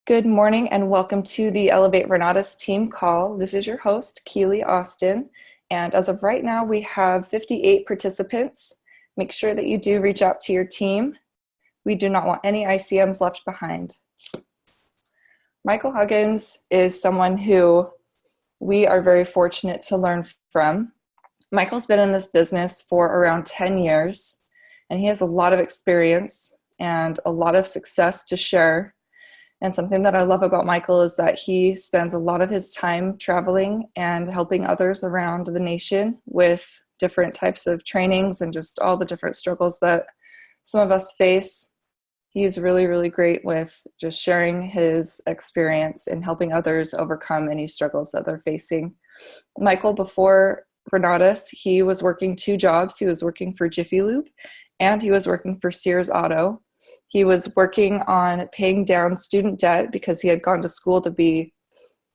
Good morning and welcome to the Elevate Renatus team call. This is your host, Keely Austin. And as of right now, we have 58 participants. Make sure that you do reach out to your team. We do not want any ICMs left behind. Michael Huggins is someone who we are very fortunate to learn from. Michael's been in this business for around 10 years, and he has a lot of experience and a lot of success to share. And something that I love about Michael is that he spends a lot of his time traveling and helping others around the nation with different types of trainings and just all the different struggles that some of us face. He's really, really great with just sharing his experience and helping others overcome any struggles that they're facing. Michael, before Renatus, he was working two jobs. He was working for Jiffy Lube and he was working for Sears Auto. He was working on paying down student debt because he had gone to school to be,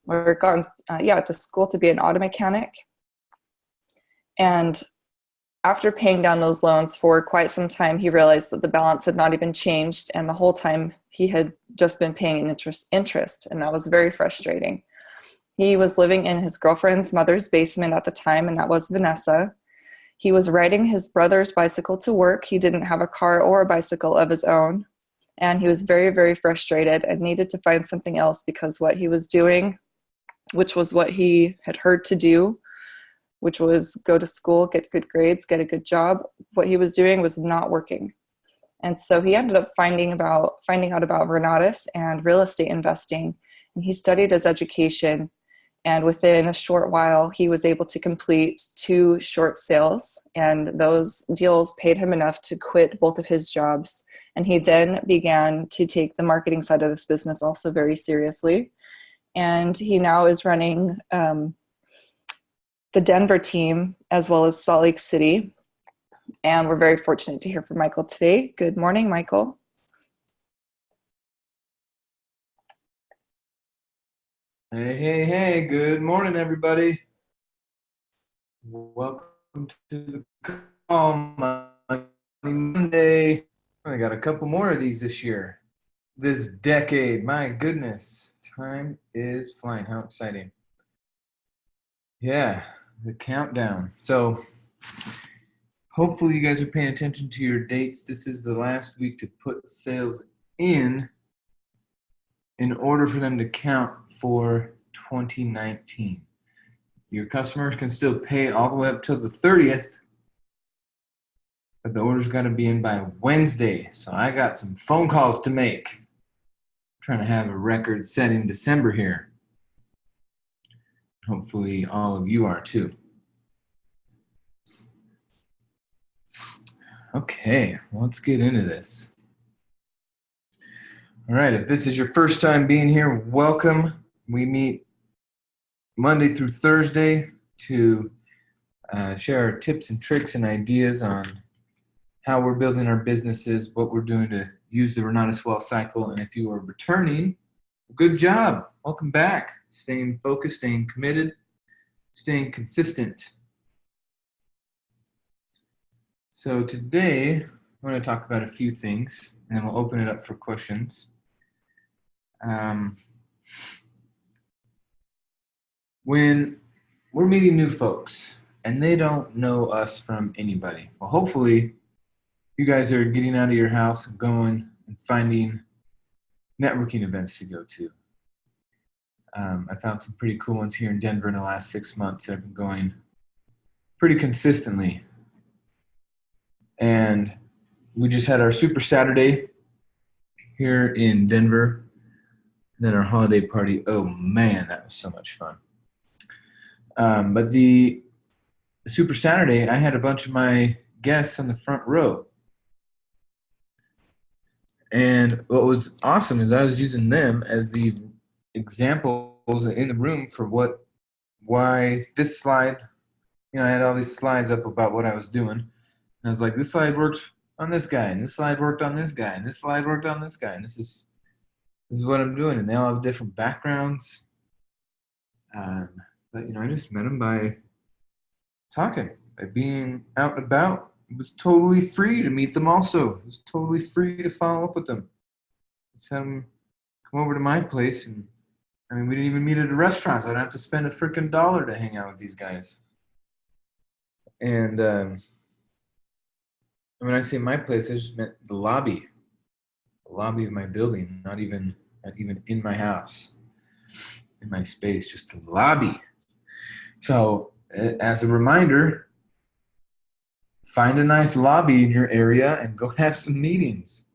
to school to be an auto mechanic. And after paying down those loans for quite some time, he realized that the balance had not even changed, and the whole time he had just been paying an interest, and that was very frustrating. He was living in his girlfriend's mother's basement at the time, and that was Vanessa. He was riding his brother's bicycle to work. He didn't have a car or a bicycle of his own. And he was very, very frustrated and needed to find something else because what he was doing, which was what he had heard to do, which was go to school, get good grades, get a good job, what he was doing was not working. And so he ended up finding out about Renatus and real estate investing. And he studied his education. And within a short while, he was able to complete 2 short sales, and those deals paid him enough to quit both of his jobs. And he then began to take the marketing side of this business also very seriously. And he now is running the Denver team as well as Salt Lake City. And we're very fortunate to hear from Michael today. Good morning, Michael. Hey, good morning, everybody. Welcome to the call, Monday. I got a couple more of these this year, this decade. My goodness, time is flying. How exciting. Yeah, the countdown. So hopefully you guys are paying attention to your dates. This is the last week to put sales in order for them to count for 2019. Your customers can still pay all the way up till the 30th, but the order's got to be in by Wednesday. So I got some phone calls to make. I'm trying to have a record-setting December here. Hopefully all of you are too. Okay, let's get into this. All right, if this is your first time being here, welcome. We meet Monday through Thursday to share our tips and tricks and ideas on how we're building our businesses, what we're doing to use the Renatus Wealth Cycle. And if you are returning, good job. Welcome back. Staying focused, staying committed, staying consistent. So today, I'm going to talk about a few things, and then we'll open it up for questions. When we're meeting new folks and they don't know us from anybody, well, hopefully you guys are getting out of your house and going and finding networking events to go to. I found some pretty cool ones here in Denver in the last 6 months that have been going pretty consistently. And we just had our Super Saturday here in Denver. And then our holiday party. Oh man, that was so much fun. But the Super Saturday, I had a bunch of my guests on the front row. And what was awesome is I was using them as the examples in the room for why this slide, I had all these slides up about what I was doing. And I was like, this slide worked on this guy, and this slide worked on this guy, and this slide worked on this guy, and this is what I'm doing. And they all have different backgrounds. But I just met them by talking, by being out and about. It was totally free to meet them also. It was totally free to follow up with them. Just have them come over to my place, and I mean, we didn't even meet at a restaurant, so I don't have to spend a freaking dollar to hang out with these guys. And when I say my place, I just meant the lobby of my building, not even in my house, in my space, just the lobby. So, as a reminder, find a nice lobby in your area and go have some meetings.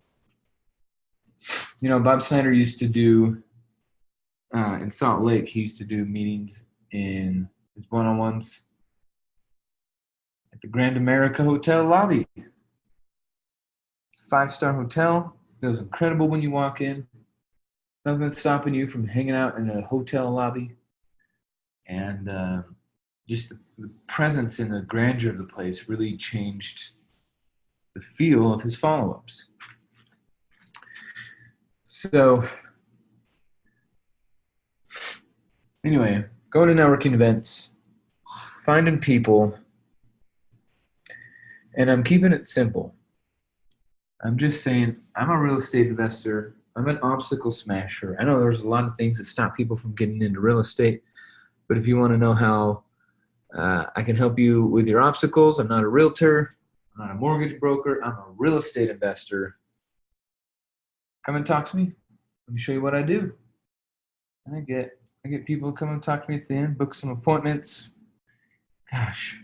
You know, Bob Snyder used to do in Salt Lake. He used to do meetings in his one-on-ones at the Grand America Hotel lobby. It's a 5-star hotel. Feels incredible when you walk in. Nothing stopping you from hanging out in a hotel lobby. And just the presence and the grandeur of the place really changed the feel of his follow-ups. So anyway, going to networking events, finding people, and I'm keeping it simple. I'm just saying, I'm a real estate investor. I'm an obstacle smasher. I know there's a lot of things that stop people from getting into real estate, but if you want to know how I can help you with your obstacles, I'm not a realtor, I'm not a mortgage broker, I'm a real estate investor. Come and talk to me. Let me show you what I do. And I get people to come and talk to me at the end, book some appointments. Gosh,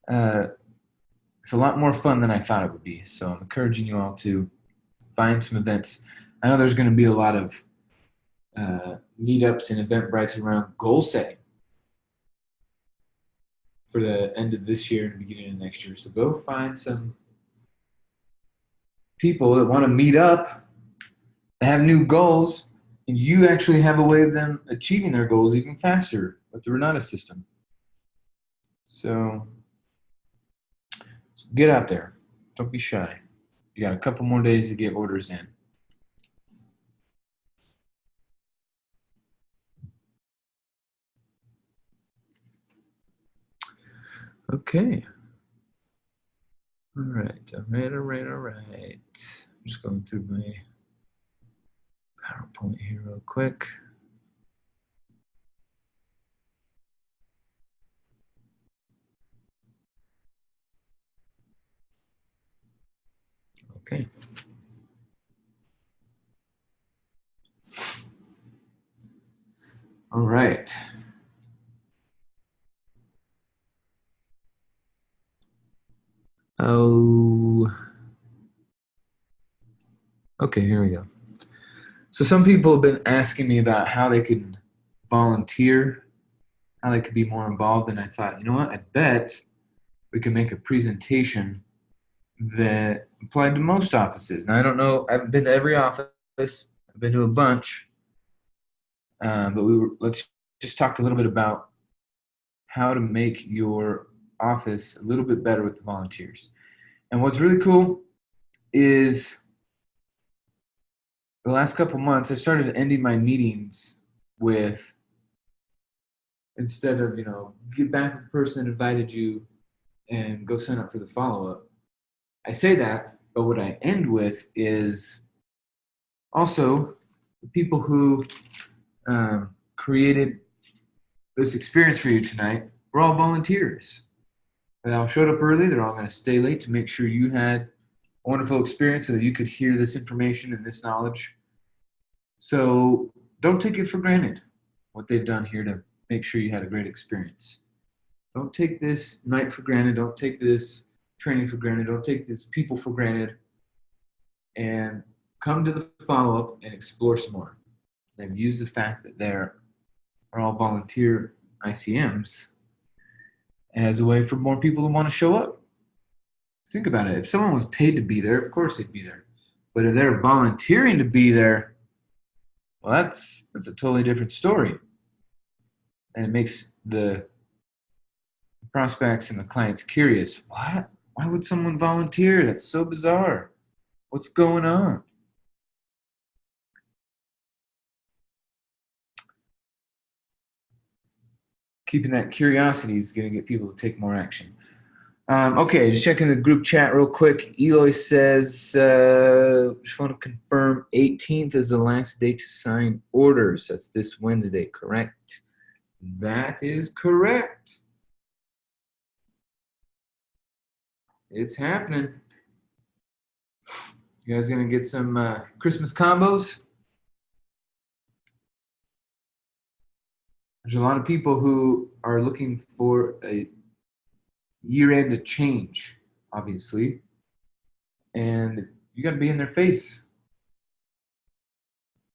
it's a lot more fun than I thought it would be. So I'm encouraging you all to find some events. I know there's going to be a lot of meetups and Eventbrites around goal setting for the end of this year and beginning of next year. So go find some people that want to meet up, that have new goals, and you actually have a way of them achieving their goals even faster with the Renata system. So get out there. Don't be shy. You got a couple more days to get orders in. Okay. All right. I'm just going through my PowerPoint here real quick. Okay. All right. Oh, okay, here we go. So some people have been asking me about how they can volunteer, how they could be more involved, and I thought, you know what, I bet we can make a presentation that applied to most offices. Now, I don't know, I haven't been to every office, I've been to a bunch, but let's just talk a little bit about how to make your office a little bit better with the volunteers. And what's really cool is the last couple months, I started ending my meetings with, instead of, get back with the person that invited you and go sign up for the follow-up. I say that, but what I end with is also the people who created this experience for you tonight were all volunteers. They all showed up early. They're all going to stay late to make sure you had a wonderful experience so that you could hear this information and this knowledge. So don't take it for granted what they've done here to make sure you had a great experience. Don't take this night for granted. Don't take this training for granted. Don't take this people for granted. And come to the follow-up and explore some more. And use the fact that they're all volunteer ICMs as a way for more people to want to show up. Think about it. If someone was paid to be there, of course they'd be there. But if they're volunteering to be there, well, that's a totally different story. And it makes the prospects and the clients curious. What? Why would someone volunteer? That's so bizarre. What's going on? Keeping that curiosity is going to get people to take more action. Okay, just checking the group chat real quick. Eloy says, just want to confirm 18th is the last day to sign orders. That's this Wednesday, correct? That is correct. It's happening. You guys gonna get some Christmas combos? There's a lot of people who are looking for a year-end to change, obviously, and you got to be in their face.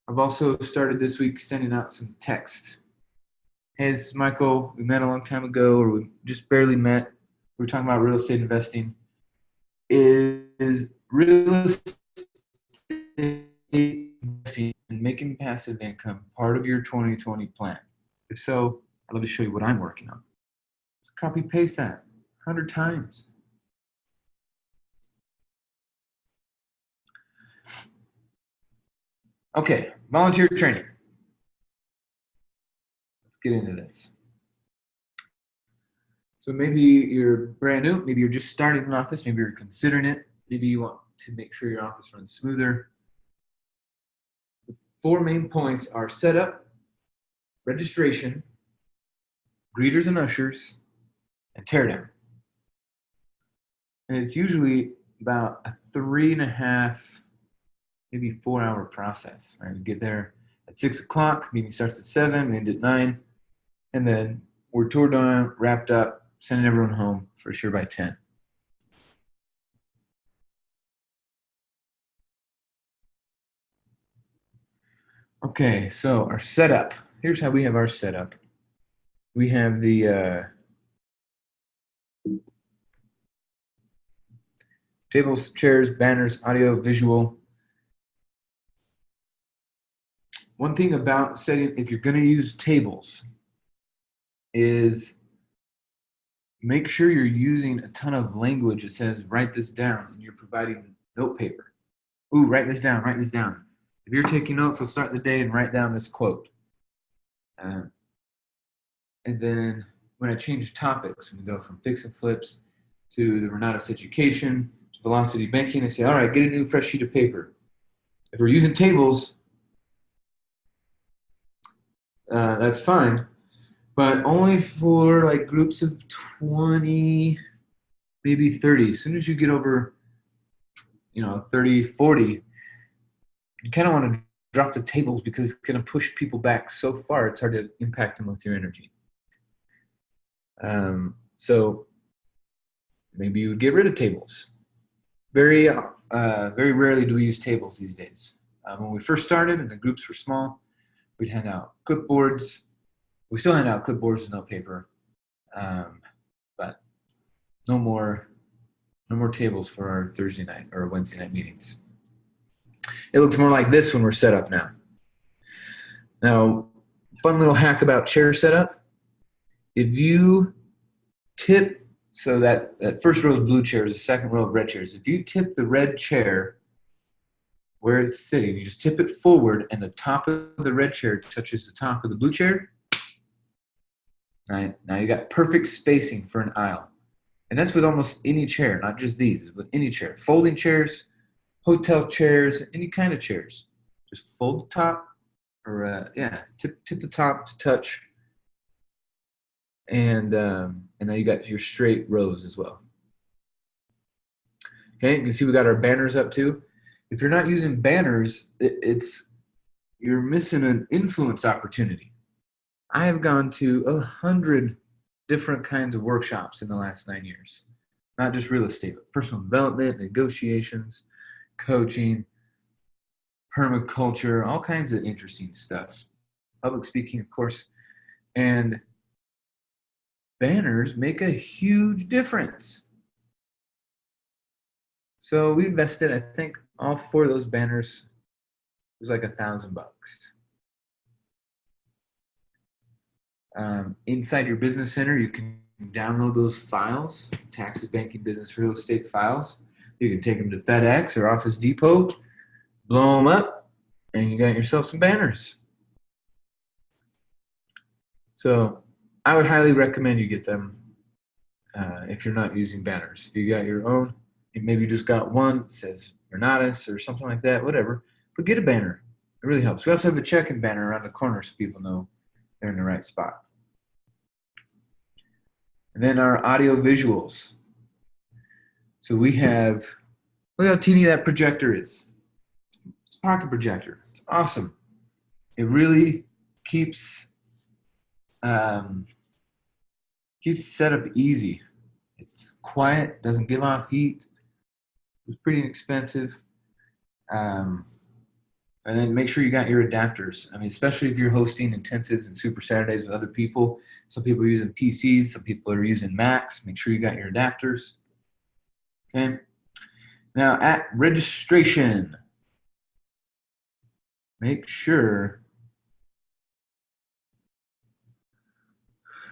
I've also started this week sending out some text. Hey, this is Michael. We met a long time ago, or we just barely met. We were talking about real estate investing. Is real estate investing and making passive income part of your 2020 plan? If so, I'd love to show you what I'm working on. Copy paste that 100 times. Okay, volunteer training. Let's get into this. So maybe you're brand new, maybe you're just starting an office, maybe you're considering it, maybe you want to make sure your office runs smoother. The 4 main points are setup, registration, greeters and ushers, and teardown. And it's usually about a 3.5, maybe 4-hour process. Right? You get there at 6 o'clock, meeting starts at 7, end at 9, and then we're toured on, wrapped up, sending everyone home for sure by 10. Okay, so our setup. Here's how we have our setup. We have the tables, chairs, banners, audio, visual. One thing about setting, if you're going to use tables, is make sure you're using a ton of language that says, write this down, and you're providing note paper. Ooh, write this down, write this down. If you're taking notes, let's start the day and write down this quote. And then when I change topics, when we go from fix and flips to the Renatus education to velocity banking, I say, all right, get a new fresh sheet of paper. If we're using tables, that's fine, but only for like groups of 20, maybe 30. As soon as you get over, 30, 40, you kind of want to drop the tables because it's going to push people back so far, it's hard to impact them with your energy. So maybe you would get rid of tables. Very rarely do we use tables these days. When we first started and the groups were small, we'd hand out clipboards. We still hand out clipboards with no paper, but no more tables for our Thursday night or Wednesday night meetings. It looks more like this when we're set up now. Now, fun little hack about chair setup. If you tip, so that first row is blue chairs, the second row of red chairs. If you tip the red chair where it's sitting, you just tip it forward and the top of the red chair touches the top of the blue chair. Right? Now you got perfect spacing for an aisle. And that's with almost any chair, not just these, with any chair. Folding chairs, hotel chairs, any kind of chairs. Just fold the top, or tip the top to touch. And now you got your straight rows as well. Okay, you can see we got our banners up too. If you're not using banners, you're missing an influence opportunity. I have gone to 100 different kinds of workshops in the last 9 years. Not just real estate, but personal development, negotiations, coaching, permaculture, all kinds of interesting stuff. Public speaking, of course. And banners make a huge difference. So we invested, I think, all 4 of those banners was like $1,000. Inside your business center, you can download those files, taxes, banking, business, real estate files. You can take them to FedEx or Office Depot, blow them up, and you got yourself some banners. So I would highly recommend you get them. if you're not using banners. If you got your own, and maybe you just got one that says Renatus or something like that, whatever, but get a banner. It really helps. We also have a check-in banner around the corner so people know they're in the right spot. And then our audio visuals. So we have, look how teeny that projector is. It's a pocket projector. It's awesome. It really keeps keeps the setup easy. It's quiet, doesn't give off heat. It's pretty inexpensive. And then make sure you got your adapters. I mean, especially if you're hosting intensives and Super Saturdays with other people. Some people are using PCs, some people are using Macs. Make sure you got your adapters. Okay. Now at registration, make sure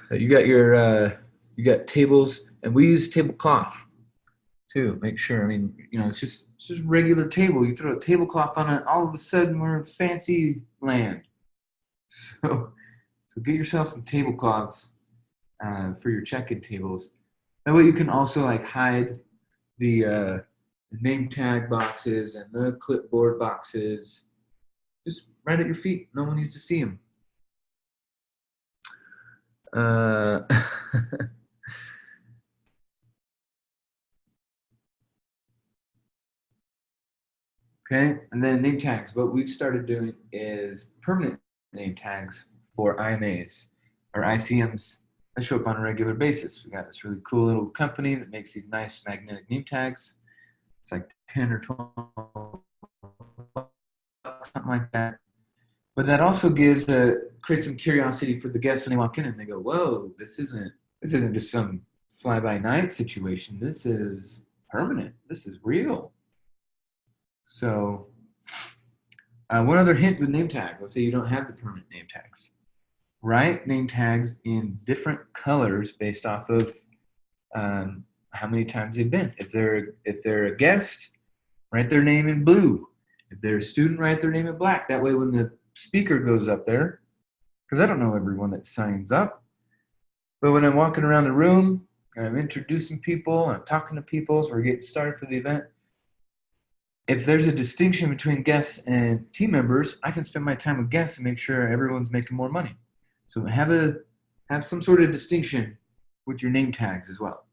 that you got your you got tables, and we use tablecloth too. Make sure. I mean, you know, it's just regular table. You throw a tablecloth on it, all of a sudden we're in fancy land. So get yourself some tablecloths for your check-in tables. That way you can also like hide the name tag boxes and the clipboard boxes just right at your feet. No one needs to see them. Okay, and then name tags. What we've started doing is permanent name tags for IMAs or ICMs that show up on a regular basis. We got this really cool little company that makes these nice magnetic name tags. It's like 10 or 12 bucks, something like that. But that also creates some curiosity for the guests when they walk in and they go, "Whoa, this isn't just some fly-by-night situation. This is permanent. This is real." So one other hint with name tags. Let's say you don't have the permanent name tags. Write name tags in different colors based off of how many times they've been. If they're a guest, write their name in blue. If they're a student, write their name in black. That way when the speaker goes up there, because I don't know everyone that signs up, but when I'm walking around the room and I'm introducing people, I'm talking to people as we're getting started for the event, if there's a distinction between guests and team members, I can spend my time with guests and make sure everyone's making more money. So have some sort of distinction with your name tags as well.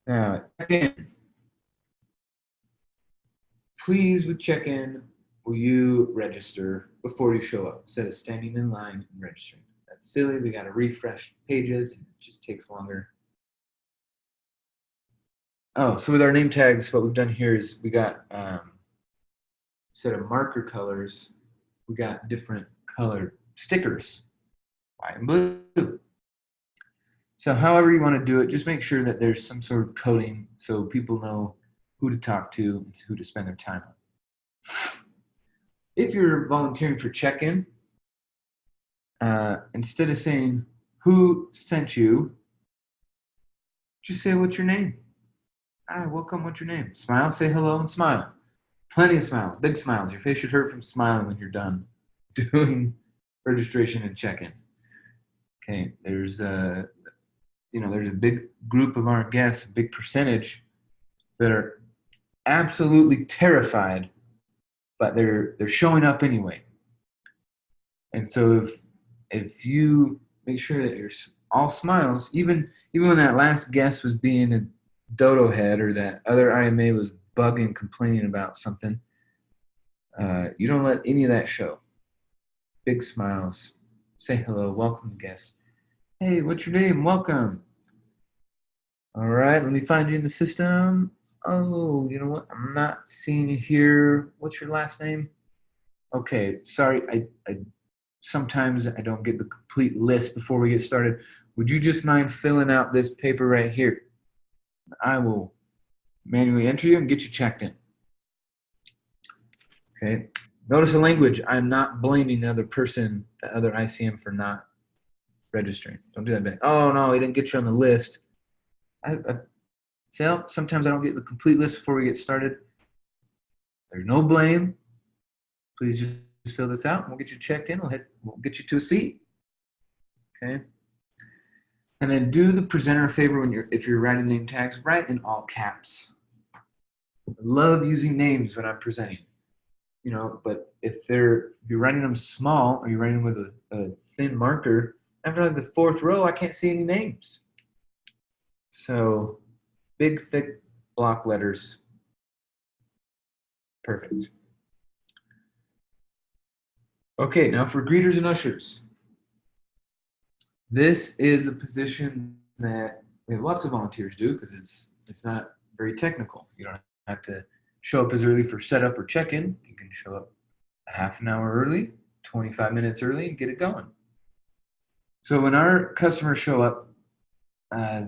Now, check-in. Please, with check-in, will you register before you show up instead of standing in line and registering? That's silly. We got to refresh pages. And it just takes longer. Oh, so with our name tags, what we've done here is we got instead of marker colors, we got different colored stickers, white and blue. So however you want to do it, just make sure that there's some sort of coding so people know who to talk to and who to spend their time on. If you're volunteering for check-in, instead of saying who sent you, just say what's your name. Hi, welcome, what's your name? Smile, say hello, and smile. Plenty of smiles, big smiles. Your face should hurt from smiling when you're done doing registration and check-in. Okay, there's a big group of our guests, a big percentage that are absolutely terrified, but they're showing up anyway. And so if you make sure that you're all smiles, even when that last guest was being a dodo head or that other IMA was bugging, complaining about something, you don't let any of that show. Big smiles, say hello, welcome guests. Hey, what's your name? Welcome. All right, let me find you in the system. Oh, you know what? I'm not seeing you here. What's your last name? Okay, sorry. I sometimes I don't get the complete list before we get started. Would you just mind filling out this paper right here? I will manually enter you and get you checked in. Okay. Notice the language. I'm not blaming the other person, the other ICM for not registering. Don't do that. Oh no, he didn't get you on the list. Sometimes I don't get the complete list before we get started. There's no blame. Please just fill this out and we'll get you checked in. We'll get you to a seat. Okay. And then do the presenter a favor if you're writing name tags, write in all caps. I love using names when I'm presenting, but if you're writing them small or you're writing them with a thin marker, after like the fourth row, I can't see any names. So big, thick block letters. Perfect. Okay, now for greeters and ushers. This is a position that we have lots of volunteers do because it's not very technical. You don't have to show up as early for setup or check-in. You can show up a half an hour early, 25 minutes early, and get it going. So when our customers show up,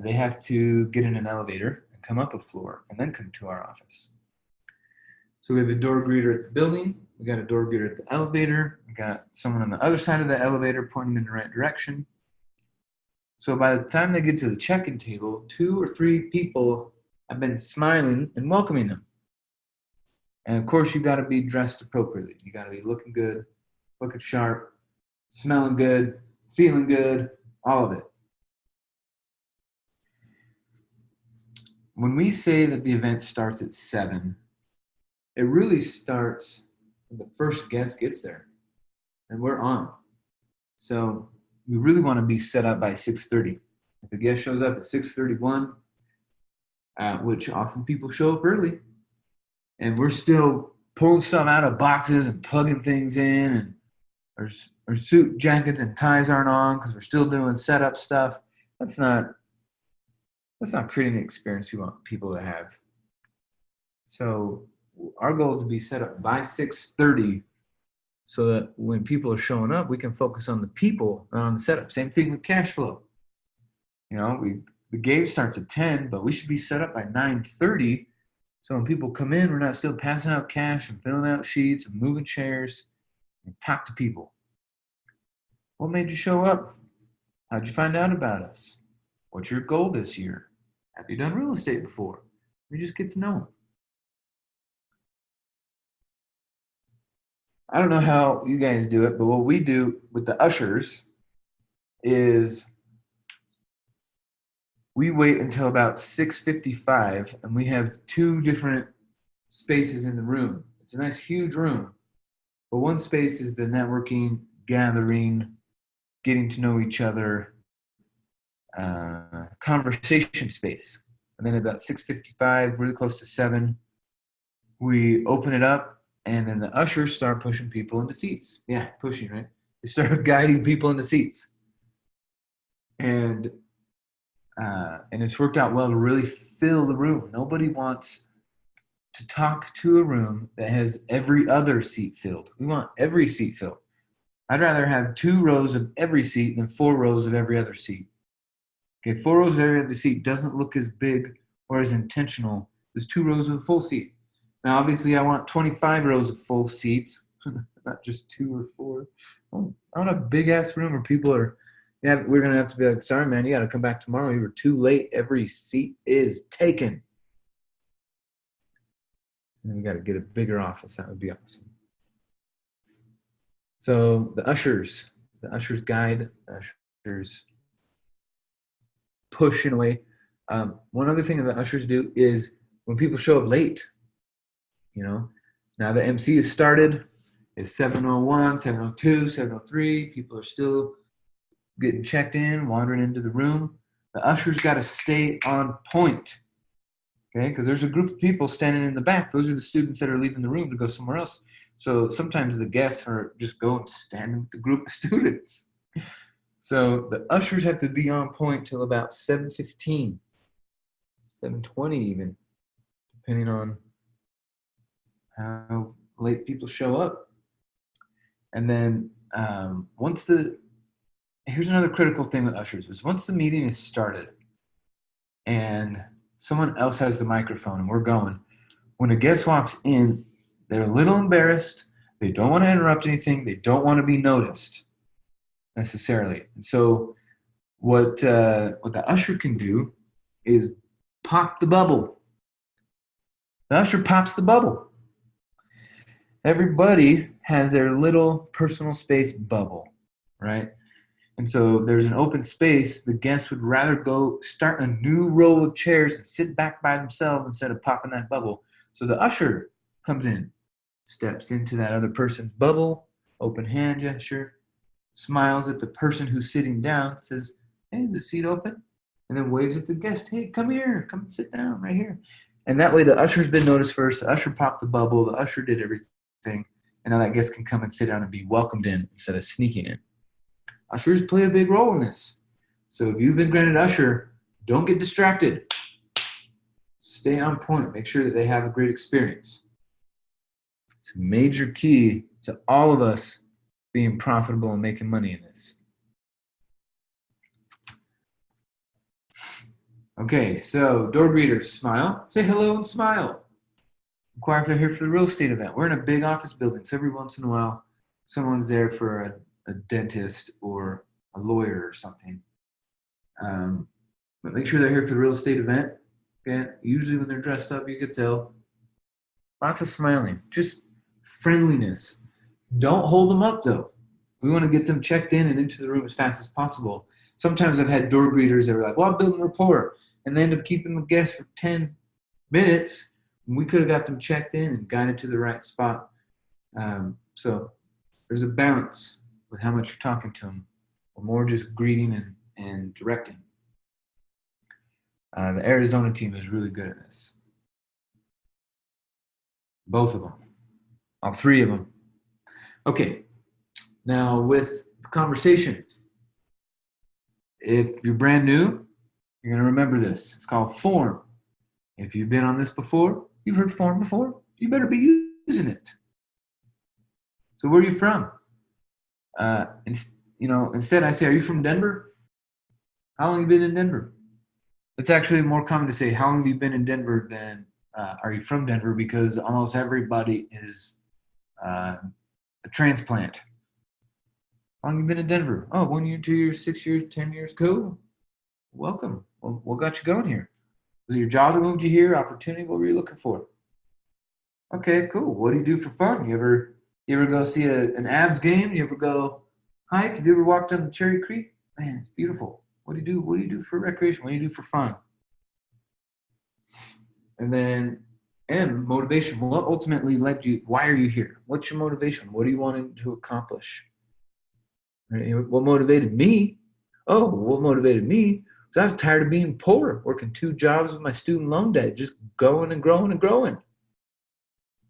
they have to get in an elevator and come up a floor and then come to our office. So we have a door greeter at the building. We got a door greeter at the elevator. We got someone on the other side of the elevator pointing in the right direction. So by the time they get to the check-in table, 2 or 3 people have been smiling and welcoming them. And of course, you got to be dressed appropriately. You got to be looking good, looking sharp, smelling good, feeling good, all of it. When we say that the event starts at 7, it really starts when the first guest gets there, and we're on. So we really want to be set up by 6:30. If a guest shows up at 6:31, which often people show up early, and we're still pulling stuff out of boxes and plugging things in, and our suit jackets and ties aren't on because we're still doing setup stuff, that's not creating the experience we want people to have. So our goal is to be set up by 6:30 so that when people are showing up, we can focus on the people, not on the setup. Same thing with cash flow. The game starts at 10, but we should be set up by 9:30. So when people come in, we're not still passing out cash and filling out sheets and moving chairs and talk to people. What made you show up? How'd you find out about us? What's your goal this year? Have you done real estate before? We just get to know them. I don't know how you guys do it, but what we do with the ushers is we wait until about 6:55, and we have 2 different spaces in the room. It's a nice, huge room. But one space is the networking, gathering, getting to know each other, conversation space. And then about 6:55, really close to 7, we open it up, and then the ushers start pushing people into seats. Yeah, pushing, right? They start guiding people into seats. And it's worked out well to really fill the room. Nobody wants to talk to a room that has every other seat filled. We want every seat filled. I'd rather have 2 rows of every seat than 4 rows of every other seat. Okay, 4 rows of every other seat doesn't look as big or as intentional as 2 rows of a full seat. Now, obviously, I want 25 rows of full seats, not just 2 or 4. I want a big-ass room where people are, we're going to have to be like, sorry, man, you got to come back tomorrow. You were too late. Every seat is taken. And we got to get a bigger office. That would be awesome. So the ushers guide, the ushers push in a way. One other thing that the ushers do is when people show up late, now the MC has started. It's 7:01, 7:02, 7:03. People are still getting checked in, wandering into the room. The ushers got to stay on point, okay? Because there's a group of people standing in the back. Those are the students that are leaving the room to go somewhere else. So sometimes the guests are just going standing with the group of students. So the ushers have to be on point till about 7:15, 7:20 even, depending on how late people show up. And then here's another critical thing with ushers is once the meeting is started and someone else has the microphone and we're going, when a guest walks in, they're a little embarrassed. They don't want to interrupt anything. They don't want to be noticed necessarily. And so what the usher can do is pop the bubble. The usher pops the bubble. everybody has their little personal space bubble, right? And so if there's an open space, the guests would rather go start a new row of chairs and sit back by themselves instead of popping that bubble. So the usher comes in, steps into that other person's bubble, open hand gesture, smiles at the person who's sitting down, says, "Hey, is the seat open?" And then waves at the guest, "Hey, come here, come sit down right here." And that way the usher's been noticed first. The usher popped the bubble. The usher did everything. And now that guest can come and sit down and be welcomed in instead of sneaking in. Ushers play a big role in this. So if you've been granted usher, don't get distracted. Stay on point. Make sure that they have a great experience. It's a major key to all of us being profitable and making money in this. Okay, so door greeters, smile. Say hello and smile. Inquire if they're here for the real estate event. We're in a big office building, so every once in a while, someone's there for a dentist or a lawyer or something. But make sure they're here for the real estate event. Okay? Usually when they're dressed up, you can tell. Lots of smiling, just friendliness. Don't hold them up though. We want to get them checked in and into the room as fast as possible. Sometimes I've had door greeters that are like, "Well, I'm building rapport," and they end up keeping the guest for 10 minutes. We could have got them checked in and guided to the right spot. So there's a balance with how much you're talking to them, or more just greeting and directing. The Arizona team is really good at this. Both of them. All three of them. Okay. Now with the conversation, if you're brand new, you're going to remember this. It's called form. If you've been on this before, you've heard form before, you better be using it. So where are you from? Instead I say, "Are you from Denver? How long have you been in Denver?" It's actually more common to say, "How long have you been in Denver?" than "Are you from Denver?" because almost everybody is a transplant. How long have you been in Denver? "Oh, 1 year, 2 years, 6 years, 10 years." Cool. Welcome. Well, what got you going here? Was it your job that moved you here? Opportunity? What were you looking for? Okay, cool. What do you do for fun? You ever go see an Avs game? You ever go hike? Have you ever walked down the Cherry Creek? Man, it's beautiful. What do you do? What do you do for recreation? What do you do for fun? And then M, motivation. What ultimately led you? Why are you here? What's your motivation? What are you wanting to accomplish? What motivated me? Oh, what motivated me? Because I was tired of being poor, working 2 jobs with my student loan debt, just going and growing and growing.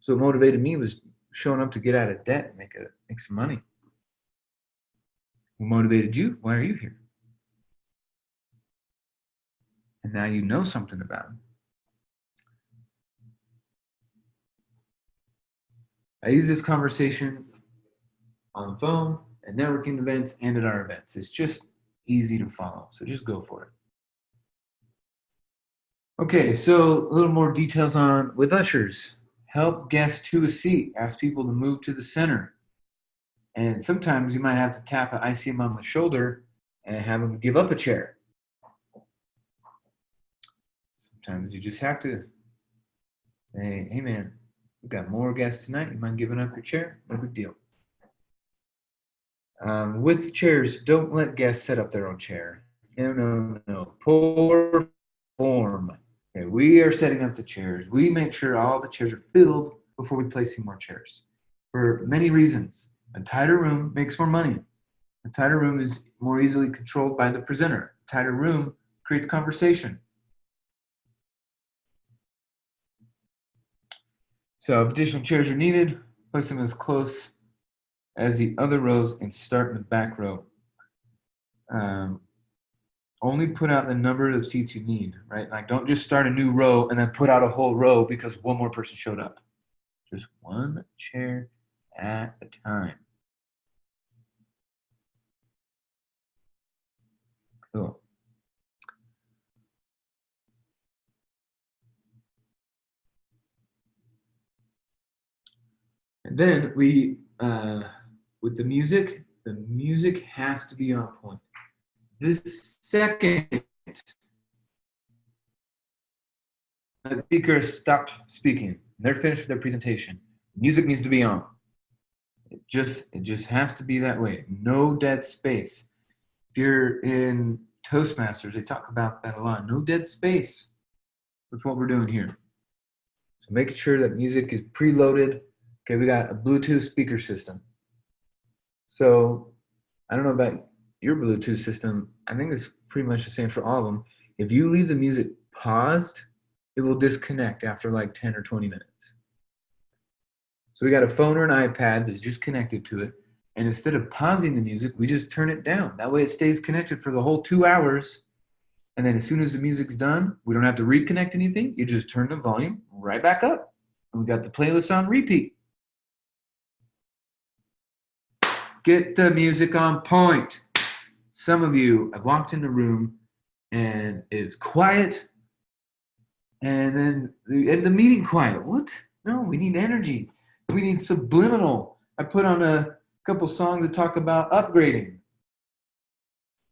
So what motivated me was showing up to get out of debt and make some money. What motivated you? Why are you here? And now you know something about it. I use this conversation on the phone, at networking events, and at our events. It's just easy to follow, so just go for it. Okay, so a little more details on with ushers. Help guests to a seat. Ask people to move to the center. And sometimes you might have to tap an ICM on the shoulder and have them give up a chair. Sometimes you just have to say, "Hey man, we've got more guests tonight. You mind giving up your chair? No big deal." With chairs, don't let guests set up their own chair. No. Poor form. Okay, we are setting up the chairs. We make sure all the chairs are filled before we place any more chairs. For many reasons. A tighter room makes more money. A tighter room is more easily controlled by the presenter. A tighter room creates conversation. So if additional chairs are needed, place them as close as the other rows and start in the back row. Only put out the number of seats you need, right? Like don't just start a new row and then put out a whole row because one more person showed up. Just one chair at a time. Cool. And then with the music has to be on point. This second the speaker stopped speaking, they're finished with their presentation, Music needs to be on. It just has to be that way. No dead space. If you're in Toastmasters, they talk about that a lot. No dead space. That's what we're doing here. So making sure that music is preloaded. Okay, we got a Bluetooth speaker system. So I don't know about your Bluetooth system. I think it's pretty much the same for all of them. If you leave the music paused, it will disconnect after like 10 or 20 minutes. So we got a phone or an iPad that's just connected to it. And instead of pausing the music, we just turn it down. That way it stays connected for the whole 2 hours. And then as soon as the music's done, we don't have to reconnect anything. You just turn the volume right back up. And we got the playlist on repeat. Get the music on point. Some of you have walked in the room and it's quiet. And then the meeting quiet. What? No, we need energy. We need subliminal. I put on a couple songs that talk about upgrading.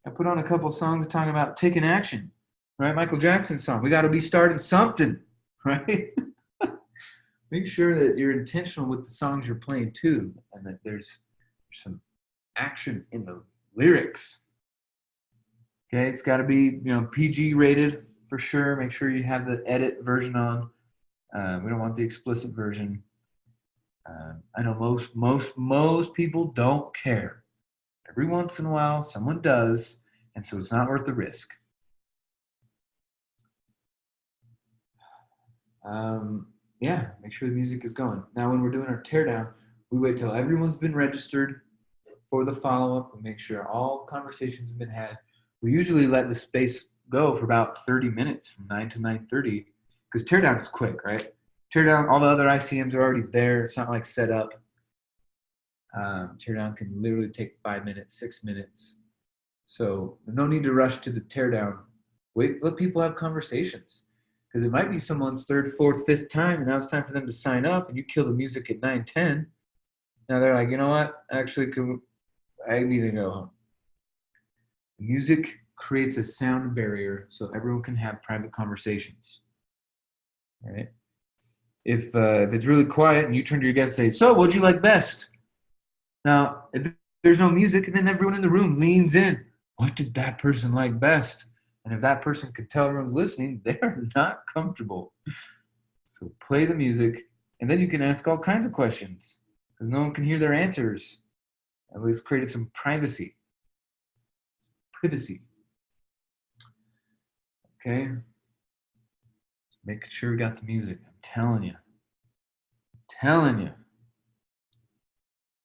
I put on a couple songs that talk about taking action, right? Michael Jackson song. We got to be starting something, right? Make sure that you're intentional with the songs you're playing too, and that there's some action in the lyrics. Okay, it's got to be PG rated for sure. Make sure you have the edit version on. We don't want the explicit version. I know most people don't care. Every once in a while, someone does, and so it's not worth the risk. Yeah, make sure the music is going. Now, when we're doing our teardown, we wait till everyone's been registered for the follow-up. We make sure all conversations have been had. We usually let the space go for about 30 minutes, from 9 to 9:30, because teardown is quick, right? Teardown, all the other ICMs are already there. It's not like set up. Teardown can literally take 5 minutes, 6 minutes. So no need to rush to the teardown. Wait, let people have conversations. Because it might be someone's third, fourth, fifth time, and now it's time for them to sign up, and you kill the music at 9:10. Now they're like, you know what? Actually, I need to go home. Music creates a sound barrier so everyone can have private conversations. All right? If it's really quiet and you turn to your guest and say, so what'd you like best? Now, if there's no music, and then everyone in the room leans in, what did that person like best? And if that person could tell everyone's listening, they're not comfortable. So play the music, and then you can ask all kinds of questions because no one can hear their answers. At least created some privacy. Okay? Making sure we got the music. I'm telling you.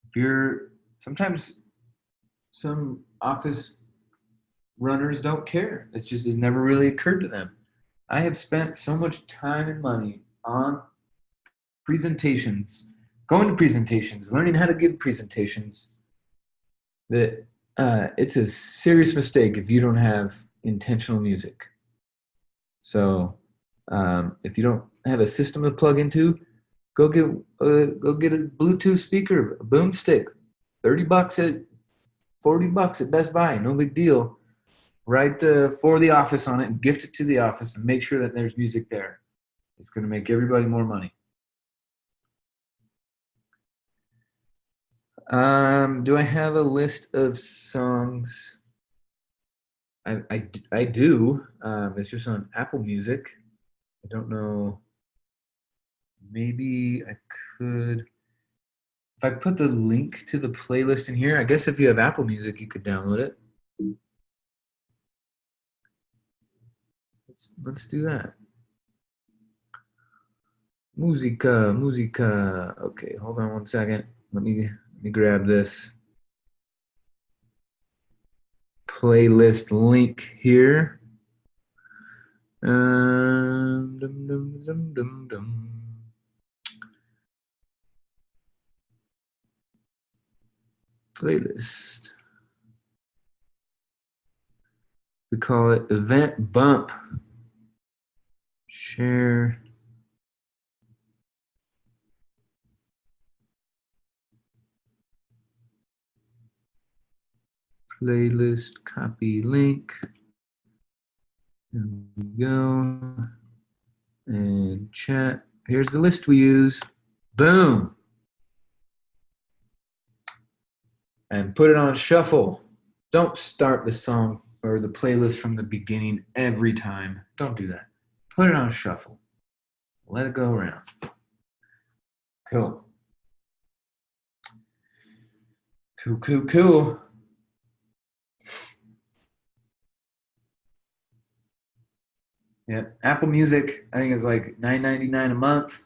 If you're sometimes some office runners don't care. It's never really occurred to them. I have spent so much time and money on presentations, going to presentations, learning how to give presentations, that it's a serious mistake if you don't have intentional music. So if you don't have a system to plug into, go get a Bluetooth speaker, a boomstick, $30 $40 at Best Buy, no big deal. Write for the office on it and gift it to the office and make sure that there's music there. It's going to make everybody more money. Do I have a list of songs? I do. It's just on Apple Music. I don't know. Maybe I could. If I put the link to the playlist in here, I guess if you have Apple Music, you could download it. Let's do that. Musica. Okay, hold on one second. Let me grab this playlist link here. Dum, dum, dum, dum, dum. Playlist. We call it Event Bump. Share. Playlist, copy link. There we go. And chat. Here's the list we use. Boom. and put it on shuffle. Don't start the song or the playlist from the beginning every time. Don't do that. Put it on shuffle. Let it go around. Cool. Cool. Yeah, Apple Music, I think it's like $9.99 a month.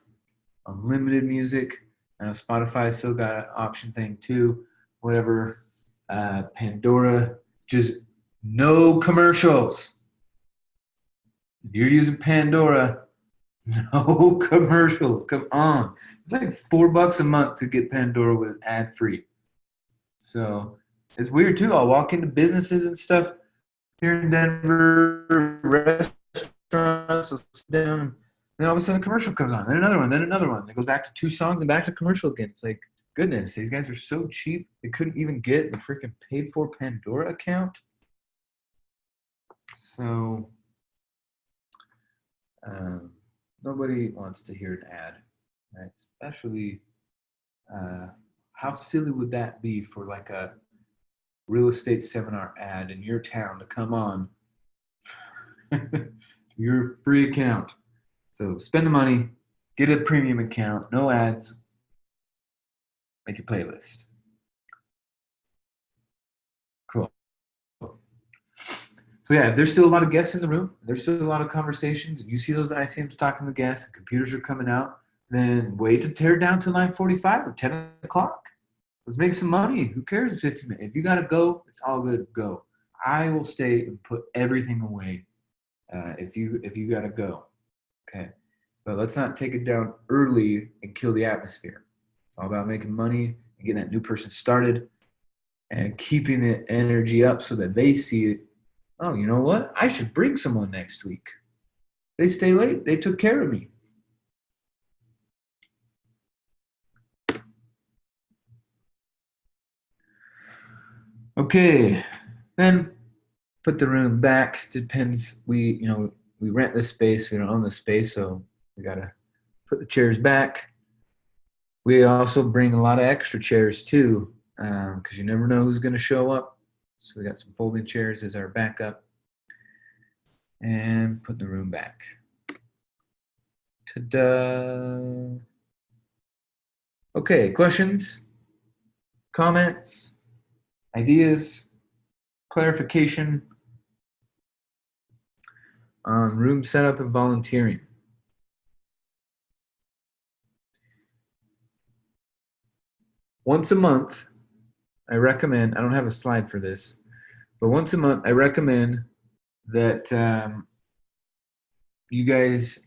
Unlimited music. I know Spotify still got an auction thing too. Whatever. Pandora, just no commercials. If you're using Pandora, no commercials. Come on. It's like $4 a month to get Pandora with ad free. So it's weird too. I'll walk into businesses and stuff here in Denver, restaurants, I'll sit down, and then all of a sudden a commercial comes on, then another one, then another one. It goes back to 2 songs and back to commercial again. It's like, goodness, these guys are so cheap. They couldn't even get the freaking paid for Pandora account. So nobody wants to hear an ad, right? Especially, how silly would that be for like a real estate seminar ad in your town to come on your free account? So spend the money, get a premium account, no ads, make your playlist. Cool. So yeah, if there's still a lot of guests in the room, there's still a lot of conversations, and you see those ICMs talking to guests and computers are coming out, then wait to tear it down till 9:45 or 10 o'clock. Let's make some money. Who cares if 15 minutes? If you got to go, it's all good. Go. I will stay and put everything away if you got to go. Okay. But let's not take it down early and kill the atmosphere. It's all about making money and getting that new person started and keeping the energy up so that they see it. Oh, you know what? I should bring someone next week. They stay late. They took care of me. Okay. Then put the room back. Depends. We rent this space. We don't own this space, so we gotta put the chairs back. We also bring a lot of extra chairs too, because you never know who's gonna show up. So we got some folding chairs as our backup, and put the room back. Ta-da! Okay, questions, comments, ideas, clarification on room setup and volunteering. Once a month, I recommend, I don't have a slide for this, but once a month, I recommend that you guys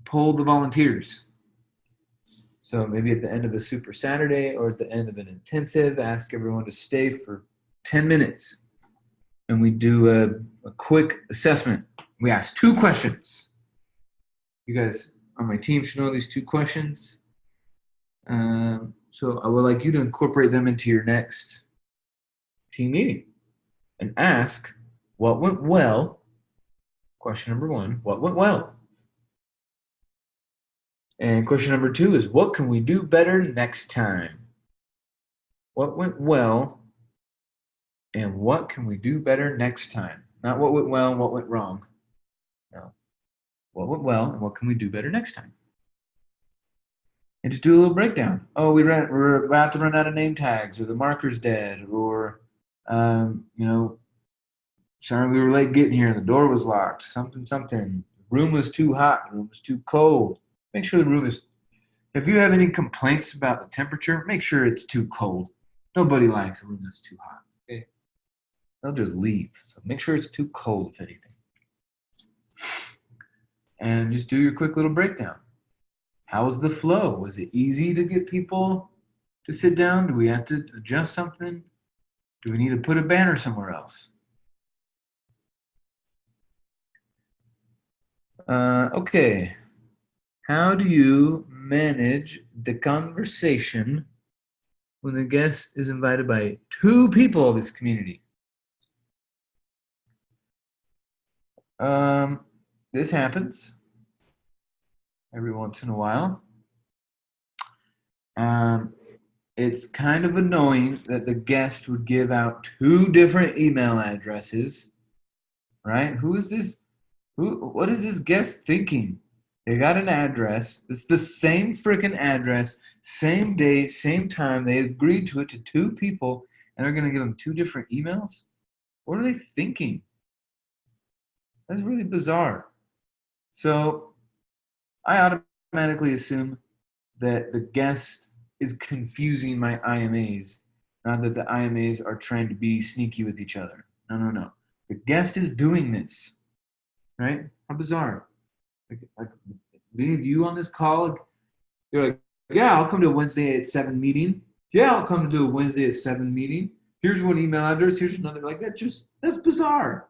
poll the volunteers. So maybe at the end of the Super Saturday or at the end of an intensive, ask everyone to stay for 10 minutes. And we do a quick assessment. We ask 2 questions. You guys on my team should know these 2 questions. So I would like you to incorporate them into your next team meeting and ask what went well. Question number 1, what went well? And question number 2 is what can we do better next time? What went well and what can we do better next time? Not what went well and what went wrong. No. What went well and what can we do better next time? And just do a little breakdown. Oh, we're about to run out of name tags, or the marker's dead, or sorry we were late getting here and the door was locked. Something. The room was too hot. The room was too cold. Make sure the room is. If you have any complaints about the temperature, make sure it's too cold. Nobody likes a room that's too hot. Okay, they'll just leave. So make sure it's too cold, if anything. And just do your quick little breakdown. How was the flow? Was it easy to get people to sit down? Do we have to adjust something? Do we need to put a banner somewhere else? Okay. How do you manage the conversation when the guest is invited by 2 people of this community? This happens every once in a while. it's kind of annoying that the guest would give out 2 different email addresses, right? Who is this? What is this guest thinking? They got an address. It's the same freaking address, same day, same time. They agreed to it to 2 people, and they're going to give them 2 different emails? What are they thinking? That's really bizarre. So I automatically assume that the guest is confusing my IMAs, not that the IMAs are trying to be sneaky with each other. No, no, no. The guest is doing this, right? How bizarre. Like any of you on this call, you're like, yeah, I'll come to a Wednesday at 7 meeting. Yeah, I'll come to a Wednesday at 7 meeting. Here's one email address. Here's another. Like that's bizarre.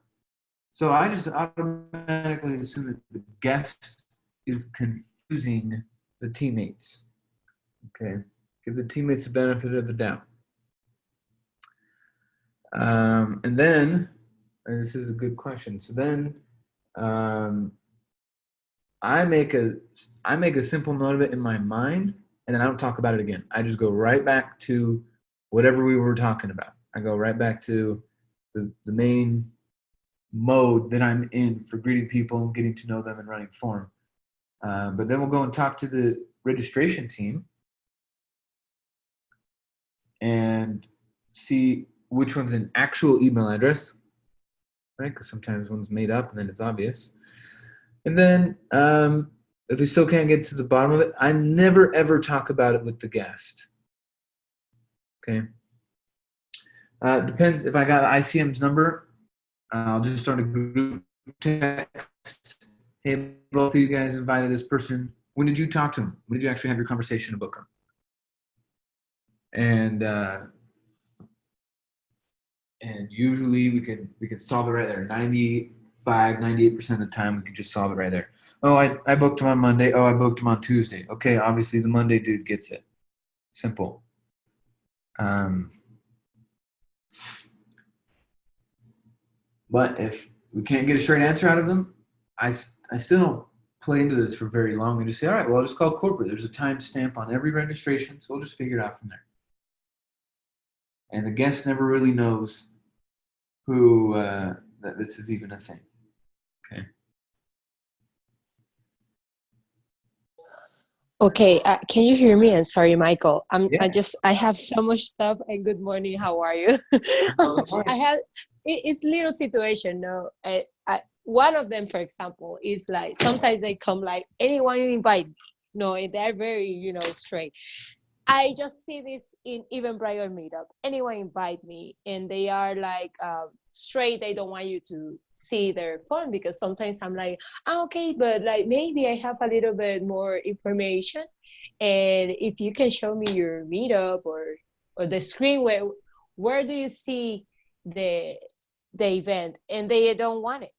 So I just automatically assume that the guest is confusing the teammates. Okay, give the teammates the benefit of the doubt. And then, and this is a good question. So then, I make a simple note of it in my mind, and then I don't talk about it again. I just go right back to whatever we were talking about. I go right back to the main mode that I'm in for greeting people and getting to know them and running form. But then we'll go and talk to the registration team and see which one's an actual email address, right? Because sometimes one's made up and then it's obvious. And then if we still can't get to the bottom of it, I never ever talk about it with the guest. Okay. Depends if I got ICM's number. I'll just start a group text. Hey, both of you guys invited this person. When did you talk to him? When did you actually have your conversation about him? And usually we can solve it right there. 98% of the time we can just solve it right there. Oh, I booked him on Monday. Oh, I booked him on Tuesday. Okay, obviously the Monday dude gets it. Simple. But if we can't get a straight answer out of them, I still don't play into this for very long and just say, all right, well, I'll just call corporate. There's a timestamp on every registration, so we'll just figure it out from there. And the guest never really knows who that this is even a thing. Okay. Okay, can you hear me? And sorry, Michael. Yeah. I have so much stuff. And good morning. How are you? It's little situation. No, one of them, for example, is like sometimes they come like anyone you invite. No, they're very straight. I just see this in even prior meetup. Anyone invite me, and they are like straight. They don't want you to see their phone because sometimes I'm like, okay, but like maybe I have a little bit more information, and if you can show me your meetup or the screen where do you see the event, and they don't want it.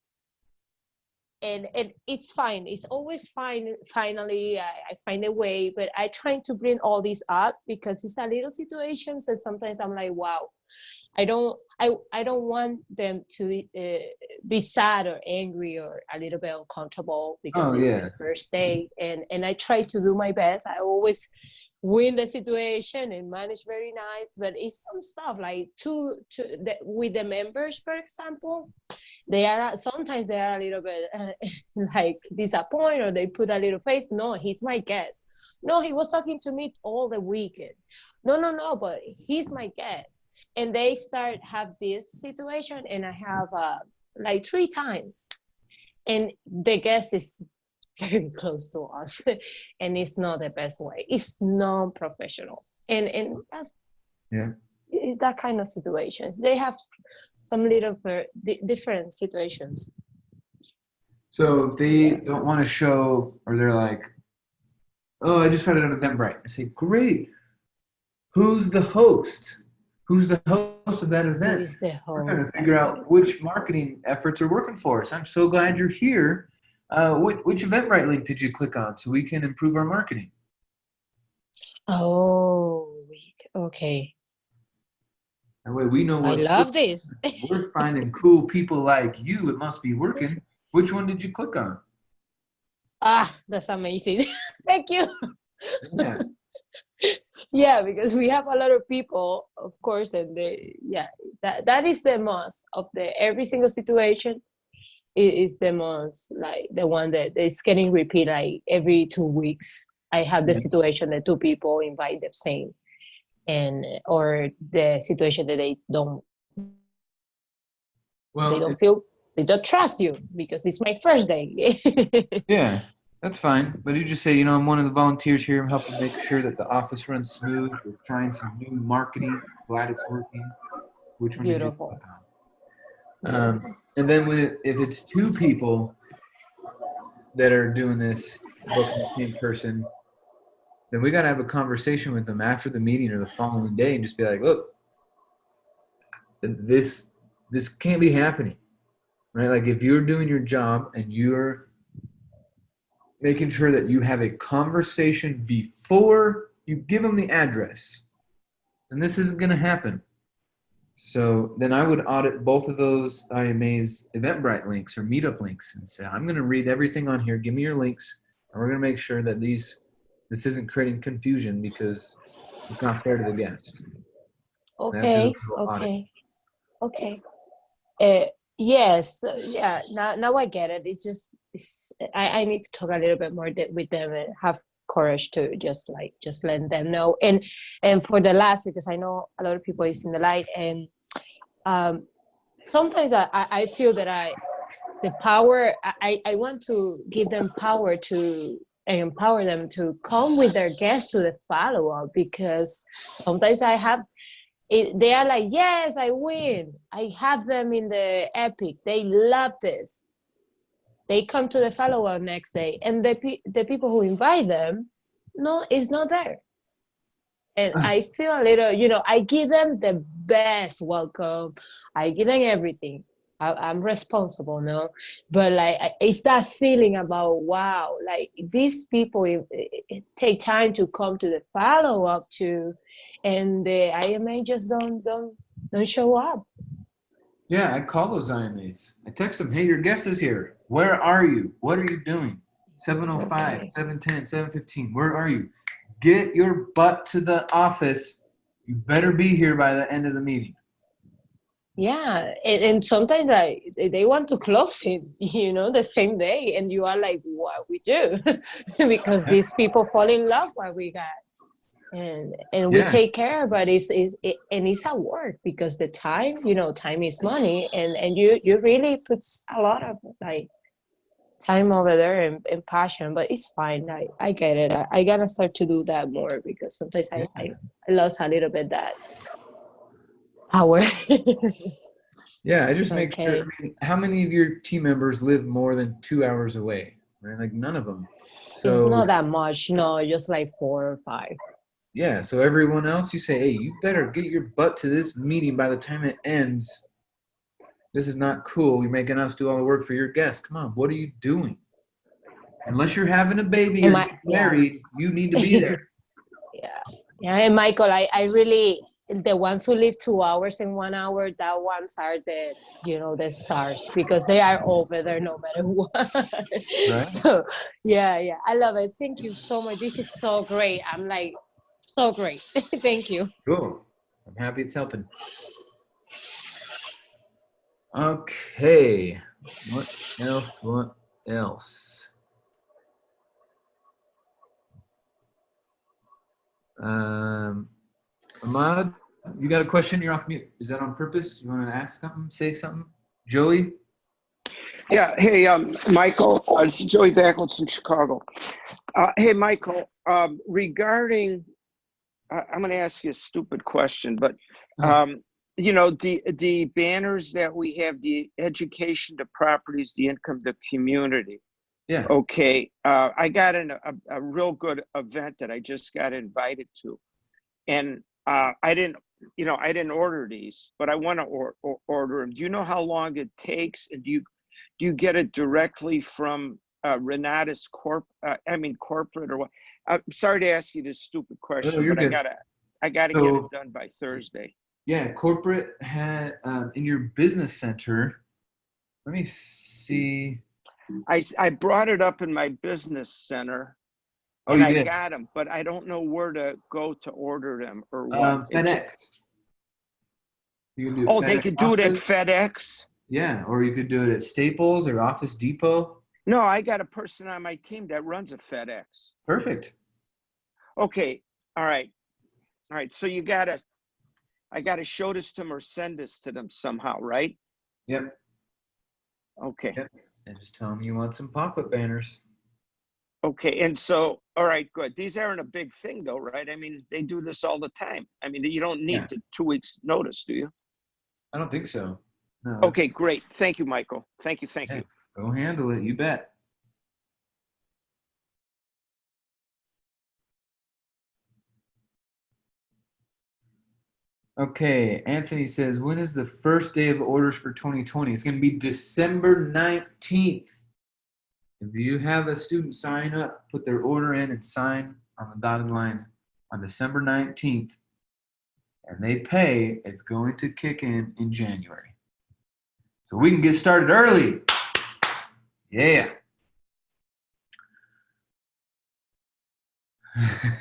And it's fine. It's always fine. Finally, I find a way, but I try to bring all this up because it's a little situations that sometimes I'm like, wow, I don't want them to be sad or angry or a little bit uncomfortable because it's the first day, and I try to do my best. I always win the situation and manage very nice, but it's some stuff like with the members, for example, they are sometimes they are a little bit like disappointed, or they put a little face. No, he's my guest. No, he was talking to me all the weekend. No, but he's my guest. And they start have this situation, and I have like 3 times, and the guest is very close to us, and it's not the best way. It's non-professional, and that's that kind of situations. They have some little different situations. So if they don't want to show, or they're like, oh, I just found it on Eventbrite. I say, great. Who's the host? Who's the host of that event? Who is the host? We're trying to figure out which marketing efforts are working for us. I'm so glad you're here. Which Eventbrite link did you click on so we can improve our marketing? Oh, okay. That way we know what's I love this. We're finding cool people like you. It must be working. Which one did you click on? That's amazing. Thank you. Yeah. Yeah, because we have a lot of people, of course, and that is the most of the every single situation is the most like the one that is getting repeat like every 2 weeks. I have the Yeah. situation that two people invite the same, and or the situation that they Well, don't feel they don't trust you because it's my first day. yeah, that's fine. But you just say, I'm one of the volunteers here. I'm helping make sure that the office runs smooth. We're trying some new marketing. Glad it's working. Which one did you Beautiful. click on? Beautiful. And then if it's two people that are doing this, booking the same person, then we got to have a conversation with them after the meeting or the following day and just be like, look, this can't be happening, right? Like if you're doing your job and you're making sure that you have a conversation before you give them the address, and this isn't going to happen. So then I would audit both of those IMA's Eventbrite links or Meetup links and say, I'm going to read everything on here. Give me your links, and we're going to make sure that this isn't creating confusion because it's not fair to the guest. And I do a Okay. little audit. Okay. Okay. Uh, yes. Yeah. Now I get it. I need to talk a little bit more with them and have courage to just let them know. And for the last, because I know a lot of people is in the light, and um, sometimes I feel that the power, I want to give them power to empower them to come with their guests to the follow-up, because sometimes they are like, yes, I win. I have them in the epic. They love this. They come to the follow-up next day, and the people who invite them, no, is not there. And I feel a little, I give them the best welcome. I give them everything. I'm responsible, no? But like, it's that feeling about, wow, like these people take time to come to the follow up to, and the IMA just don't show up. Yeah, I call those IMAs. I text them, hey, your guest is here. Where are you? What are you doing? 7:05, Okay. 7:10, 7:15. Where are you? Get your butt to the office. You better be here by the end of the meeting. Yeah, and sometimes they want to close it, the same day, and you are like, what we do? Because these people fall in love what we got, and we Yeah. take care, but and it's a work, because the time, time is money, and you really put a lot of like time over there and passion, but it's fine. I get it. I gotta start to do that more, because sometimes I lost a little bit that power. Yeah, I just make sure. Okay. I mean, how many of your team members live more than 2 hours away? Right? Like none of them. It's So not that much, no, just like 4 or 5. yeah, so everyone else, you say, hey, you better get your butt to this meeting by the time it ends. This is not cool. You're making us do all the work for your guests. Come on, what are you doing? Unless you're having a baby or getting Yeah. married, you need to be there. Yeah. Yeah. And Michael, I really, the ones who live 2 hours and 1 hour, that ones are the stars, because they are over there no matter what. Right? So yeah. I love it. Thank you so much. This is so great. I'm like, so great. Thank you. Cool. I'm happy it's helping. Okay. What else? What else? Ahmad, you got a question? You're off mute. Is that on purpose? You want to ask something? Say something? Joey? Yeah. Hey, Michael. It's Joey Backwoods in Chicago. Hey, Michael. Regarding, I'm going to ask you a stupid question, but the banners that we have, the education to properties, the income to community. Yeah. Okay. I got a real good event that I just got invited to, and I didn't order these, but I want to order them. Do you know how long it takes, and do you get it directly from Renata's corporate, or what? I'm sorry to ask you this stupid Oh, question, you're but I good. gotta get it done by Thursday. Yeah, corporate had in your business center. Let me see. I brought it up in my business center. Oh, and you I did? got them, but I don't know where to go to order them or what. FedEx. You can do Oh, they FedEx could do it at Office. FedEx. Yeah, or you could do it at Staples or Office Depot. No, I got a person on my team that runs a FedEx. Perfect. Okay, all right. So I gotta show this to them or send this to them somehow, right? Yep. Okay. Yep. And just tell them you want some pop-up banners. Okay, and so, all right, good. These aren't a big thing though, right? I mean, they do this all the time. I mean, you don't need Yeah. 2 weeks notice, do you? I don't think so. No. Okay, great. Thank you, Michael. Thank you. Yeah, go handle it. You bet. Okay, Anthony says, when is the first day of orders for 2020? It's going to be December 19th. If you have a student sign up, put their order in and sign on the dotted line on December 19th, and they pay, it's going to kick in January. So we can get started early. Yeah.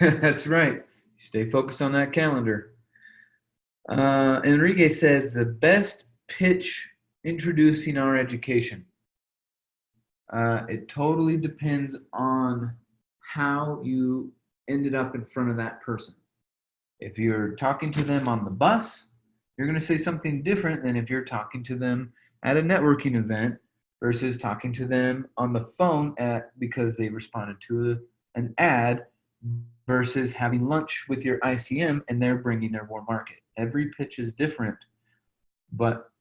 That's right. Stay focused on that calendar. Enrique says the best pitch introducing our education. It totally depends on how you ended up in front of that person. If you're talking to them on the bus, you're going to say something different than if you're talking to them at a networking event versus talking to them on the phone because they responded to an ad versus having lunch with your ICM and they're bringing their warm market. Every pitch is different, but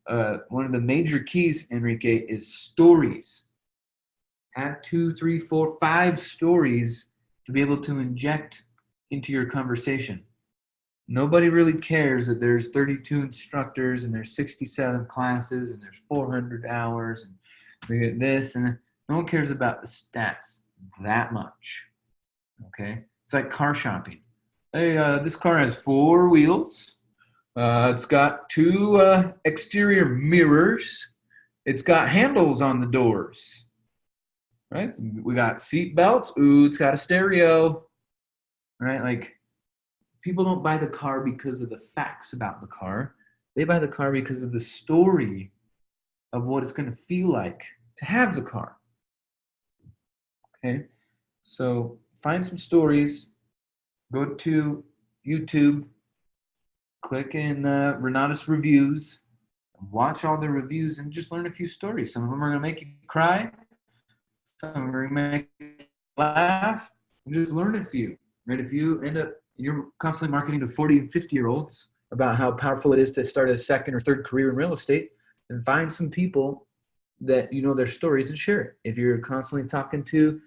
one of the major keys, Enrique, is stories. Have 2, 3, 4, 5 stories to be able to inject into your conversation. Nobody really cares that there's 32 instructors and there's 67 classes and there's 400 hours and we get this, and no one cares about the stats that much. Okay? It's like car shopping. Hey, this car has 4 wheels. It's got 2 exterior mirrors. It's got handles on the doors. Right? We got seat belts. Ooh, it's got a stereo. Right? Like, people don't buy the car because of the facts about the car. They buy the car because of the story of what it's going to feel like to have the car. Okay? So find some stories. Go to YouTube. Click in Renata's reviews. Watch all the reviews and just learn a few stories. Some of them are going to make you cry. Some of them are going to make you laugh. And just learn a few. Right? If you end up, you're constantly marketing to 40 and 50-year-olds about how powerful it is to start a second or third career in real estate, then find some people that you know their stories and share it. If you're constantly talking to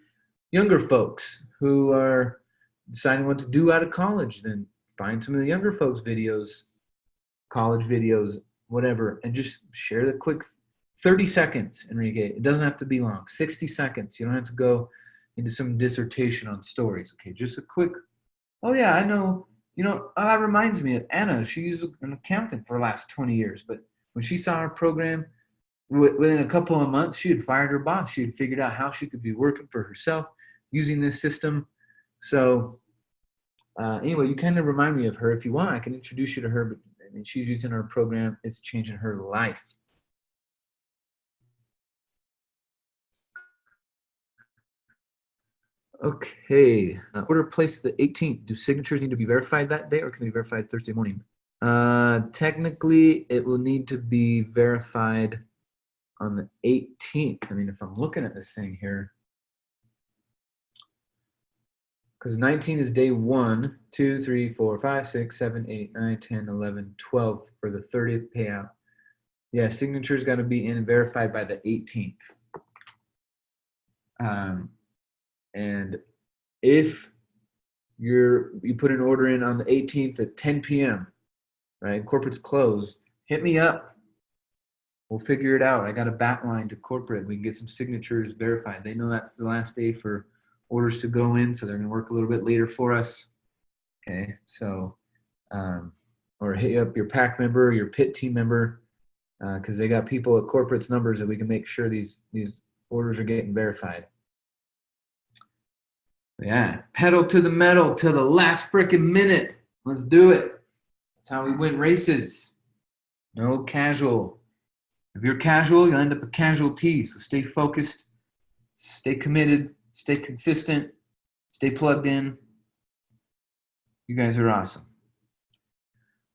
younger folks who are deciding what to do out of college, then find some of the younger folks' videos, college videos, whatever, and just share the quick 30 seconds, Enrique. It doesn't have to be long. 60 seconds. You don't have to go into some dissertation on stories. Okay, just a quick, oh yeah, I know, that reminds me of Anna. She's an accountant for the last 20 years, but when she saw our program, within a couple of months, she had fired her boss. She had figured out how she could be working for herself using this system. So anyway, you kind of remind me of her. If you want, I can introduce you to her, but she's using our program. It's changing her life. Okay, order placed the 18th. Do signatures need to be verified that day, or can they be verified Thursday morning? Technically, it will need to be verified on the 18th. I mean, if I'm looking at this thing here, because 19 is day 1, 2, 3, 4, 5, 6, 7, 8, 9, 10, 11, 12 for the 30th payout. Yeah, signatures got to be in and verified by the 18th. And if you put an order in on the 18th at 10 p.m., right? Corporate's closed. Hit me up. We'll figure it out. I got a back line to corporate. We can get some signatures verified. They know that's the last day for orders to go in, so they're going to work a little bit later for us. Okay, so or hit up your PAC member, your PIT team member, because they got people at corporate's numbers that we can make sure these orders are getting verified. Yeah, pedal to the metal till the last freaking minute. Let's do it. That's how we win races. No casual. If you're casual, you'll end up a casualty. So stay focused, stay committed, stay consistent, stay plugged in. You guys are awesome.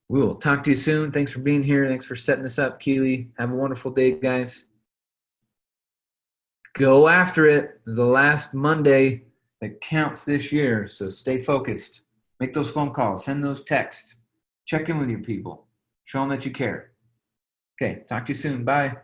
We will talk to you soon. Thanks for being here. Thanks for setting this up, Keely. Have a wonderful day, guys. Go after it. This is the last Monday that counts this year, so stay focused. Make those phone calls. Send those texts. Check in with your people. Show them that you care. Okay, talk to you soon. Bye.